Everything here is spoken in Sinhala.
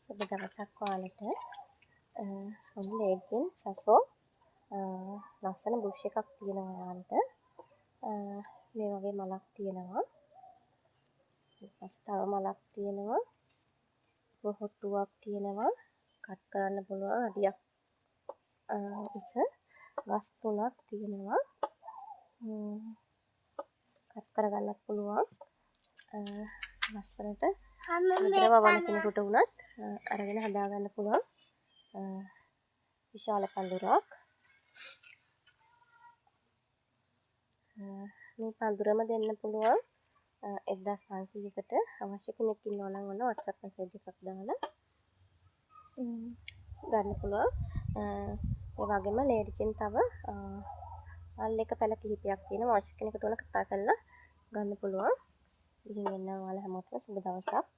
සුබ දවසක් ඔයාලට. ඔන්න ලේඩ්ගෙන් සසෝ ලස්සන බුෂ් එකක් තියෙනවා ඔයාලට. මේ වගේ මලක් තියෙනවා. ඊපස්සේ තව මලක් තියෙනවා. පොහොට්ටුවක් තියෙනවා. කට් කරන්න පුළුවන් අඩියක් උස ගස් 3ක් තියෙනවා. කට් කරගන්නත් පුළුවන්. ලස්සනට ගෙදර වවන කෙනෙකුට වුණත් අරගෙන හදාගන්න පුළුවන් විශාල පඳුරක්. මේ පඳුරම දෙන්න පුළුවන් 1500කට. අවශ්‍ය කෙනෙක් ඉන්නවා නම් ඔන්න WhatsApp message එකක් දාලා ගන්න පුළුවන්. ඒ වගේම ලේඩිචෙන් තව පල් එක පැල කිහිපයක් තියෙනවා. අවශ්‍ය කෙනෙකුට ඕන කතා කරලා ගන්න පුළුවන්. ඉතින් එන්න ඔයාලා හැමෝටම සුබ දවසක්.